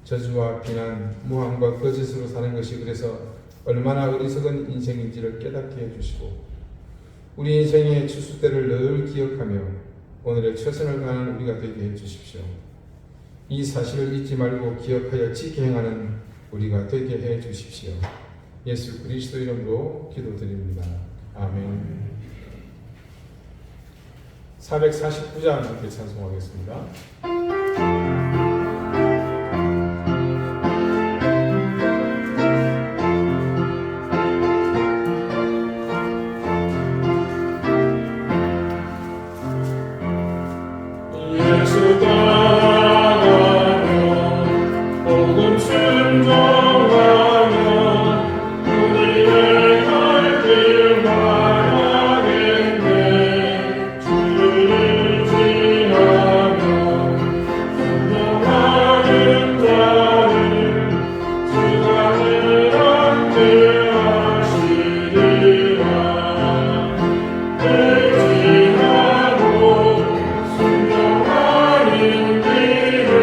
A: 저주와 비난, 무함과 거짓으로 사는 것이 그래서 얼마나 어리석은 인생인지를 깨닫게 해주시고 우리 인생의 추수 때를 늘 기억하며 오늘의 최선을 다하는 우리가 되게 해주십시오. 이 사실을 잊지 말고 기억하여 지켜 행하는 우리가 되게 해주십시오. 예수 그리스도 이름으로 기도드립니다. 아멘. 449장 함께 찬송하겠습니다.
B: 예수 따라가며 복음 순종하며 우리의 갈 길 말하겠네. 주를 지하며 순종하는 자를 주가 그렇게 하시리라. 의지하고 순종하는 길은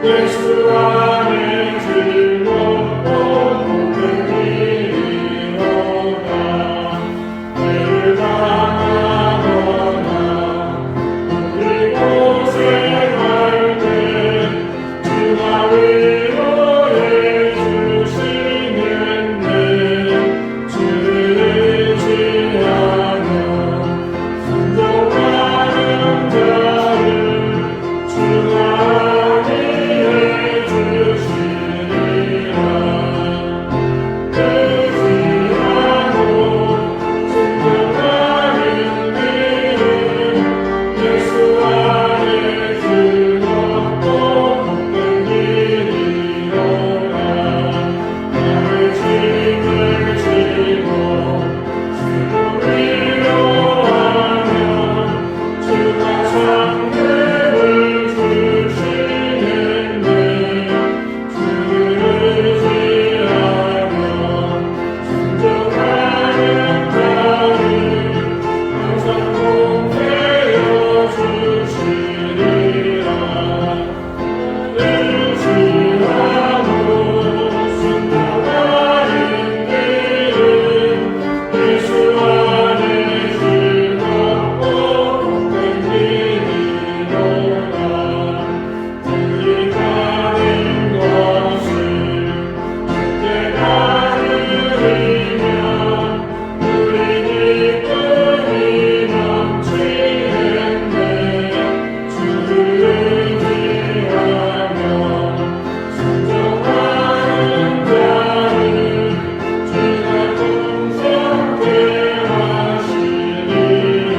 B: 예수 안에 즐겁고 복된 길이로다. 죄를 당하거나 우리 곳에 갈 때 주가 위로해 주시겠네. 주를 의지하며 순종하는 자를 주가 안위해 주시리라. 의지하고 순종하는 길은 예수 안에 즐겁고 복된 길이로다. 나의 짐을 지고 주를 위로하며 주가 상급을 주시겠네. 주를 의지하며 순종하는 자를 항상 공개하여 주시리라. 의지하고 순종하는 길은 예수 안에 즐겁고 복된 길이로다. 우리 가는 것을 주께 나누리며 우리 기쁨이 넘치겠네. 주를 의지하며 순종하는 자를 주가 풍성케 하시리라.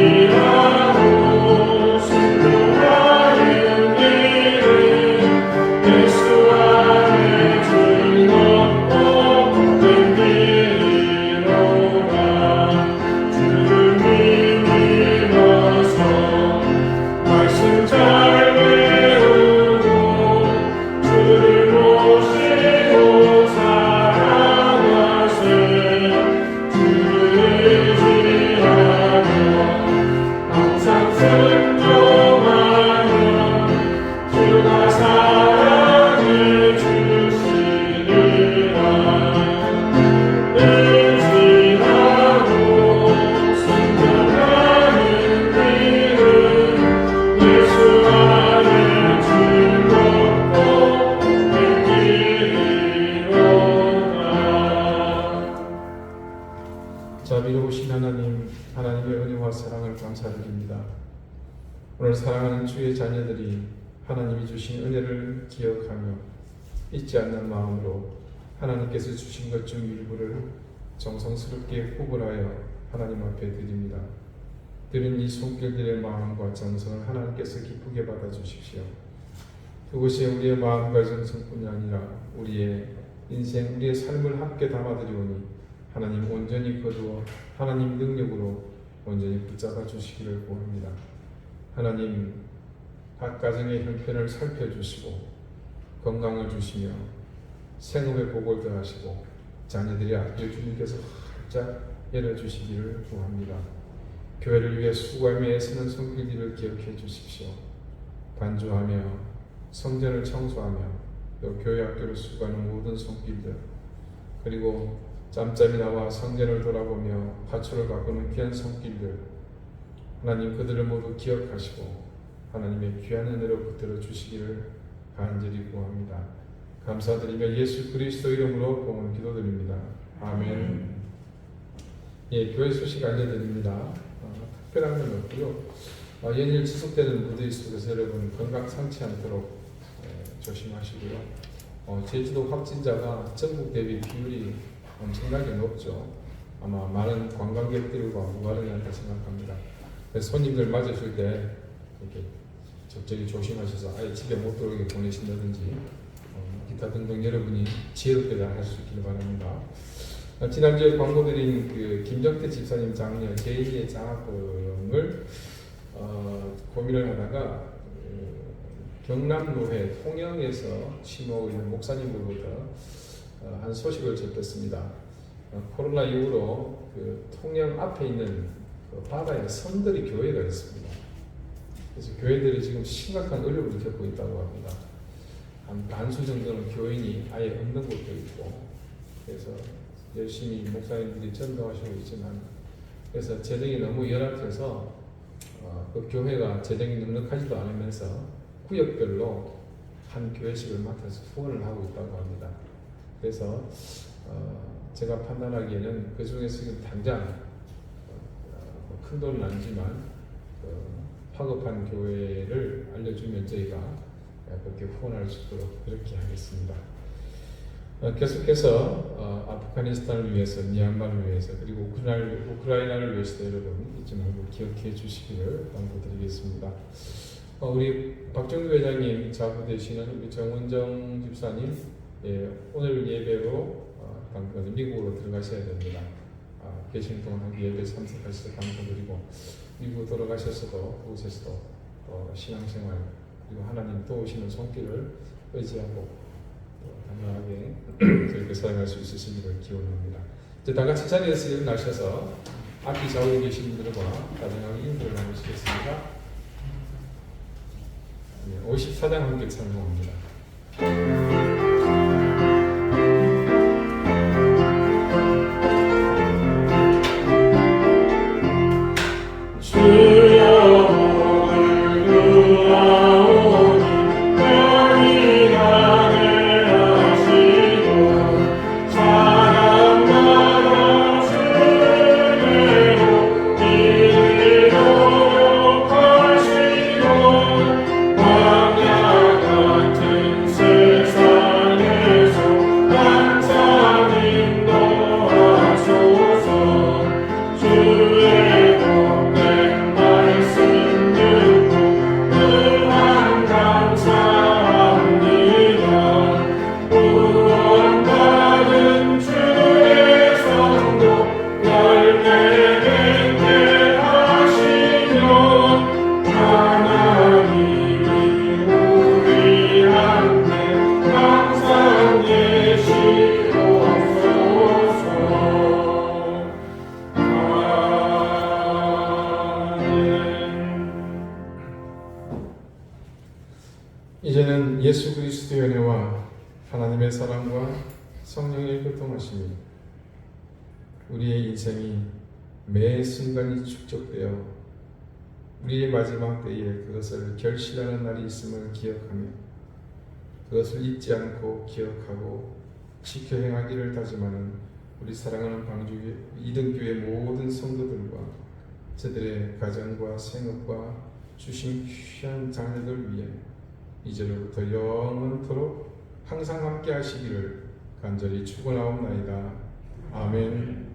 B: 의지하고 순종하는 길은 예수 안에 즐겁고 복된 길이로다. 주를 믿으면서 말씀 잘 배우고 주를 모시고 살아가세. 주를 의지하며 항상 순종하며 주가 사랑해 주시리라. 의지하고 순종하는 길은 예수 안에 즐겁고 복된 길이로다.
A: 자비로우신 하나님의 은혜와 사랑을 감사드립니다. 오늘 사랑하는 주의 자녀들이 하나님이 주신 은혜를 기억하며 잊지 않는 마음으로 하나님께서 주신 것 중 일부를 정성스럽게 구분하여 하나님 앞에 드립니다. 드린 이 손길들의 마음과 정성을 하나님께서 기쁘게 받아주십시오. 그것이 우리의 마음과 정성뿐이 아니라 우리의 인생, 우리의 삶을 함께 담아드리오니 하나님 온전히 거두어 하나님 능력으로 온전히 붙잡아 주시기를 구합니다. 하나님 각 가정의 형편을 살펴주시고 건강을 주시며 생업의 복을 더하시고 자녀들이 아끼어 주님께서 활짝 열어주시기를 구합니다. 교회를 위해 수고하며 애쓰는 손길들을 기억해 주십시오. 반주하며 성전을 청소하며 또 교회 학교를 수고하는 모든 손길들, 그리고 짬짬이 나와 성전을 돌아보며 화초를 가꾸는 귀한 손길들, 하나님 그들을 모두 기억하시고 하나님의 귀한 은혜로 붙들어 주시기를 간절히 구합니다. 감사드리며 예수 그리스도 이름으로 공을 기도드립니다. 아멘. 예, 교회 소식 알려드립니다. 특별한 건 없고요. 연일 지속되는 무더위 속에서 여러분 건강 상치 않도록 조심하시고요. 제주도 확진자가 전국 대비 비율이 엄청나게 높죠. 아마 많은 관광객들과 무관하지 않다 생각합니다. 그래서 손님들 맞으실 때 이렇게 적절히 조심하셔서 아예 집에 못 들어오게 보내신다든지 기타 등등 여러분이 지혜롭게 잘 할 수 있기를 바랍니다. 지난주에 광고드린 그 김정태 집사님 장녀 제2의 장학금을 고민을 하다가 경남노회 통영에서 심호하고 있는 목사님으로부터 한 소식을 접했습니다. 코로나 이후로 그 통영 앞에 있는 그 바다에 섬들이 교회가 있습니다. 그래서 교회들이 지금 심각한 어려움을 겪고 있다고 합니다. 한 반수 정도는 교인이 아예 없는 곳도 있고, 그래서 열심히 목사님들이 전도하시고 있지만, 그래서 재정이 너무 열악해서 그 교회가 재정이 넉넉하지도 않으면서 구역별로 한 교회씩을 맡아서 후원을 하고 있다고 합니다. 그래서 제가 판단하기에는 그 중에서 지금 당장 큰 돈은 아니지만 파급한 교회를 알려주면 저희가 그렇게 후원할 수 있도록 그렇게 하겠습니다. 계속해서 아프가니스탄을 위해서, 미얀마를 위해서, 그리고 우크라이나를 위해서 여러분 잊지 말고 기억해 주시기를 당부드리겠습니다. 우리 박정규 회장님 자부 되시는 우리 정원정 집사님, 오늘 예배로 당분 미국으로 들어가셔야 됩니다. 계신 동안 예배 참석하셔서 감사드리고, 미국 돌아가셔서도 그곳에서도 신앙생활 그리고 하나님 도우시는 손길을 의지하고 당당하게 저희가 사용할 수 있으시기를 기원합니다. 이제 다 같이 자리에서 일어나셔서 앞뒤 좌우에 계신 분들과 가정하게 인도를 나누시겠습니다. 54장 함께 찬송합니다. 이제는 예수 그리스도의 은혜와 하나님의 사랑과 성령의 교통하심이 우리의 인생이 매 순간이 축적되어 우리의 마지막 때에 그것을 결실하는 날이 있음을 기억하며 그것을 잊지 않고 기억하고 지켜 행하기를 다짐하는 우리 사랑하는 방주 이등교회 모든 성도들과 저들의 가정과 생업과 주신 귀한 자녀들 위해 이제로부터 영원토록 항상 함께 하시기를 간절히 축원하옵나이다. 아멘.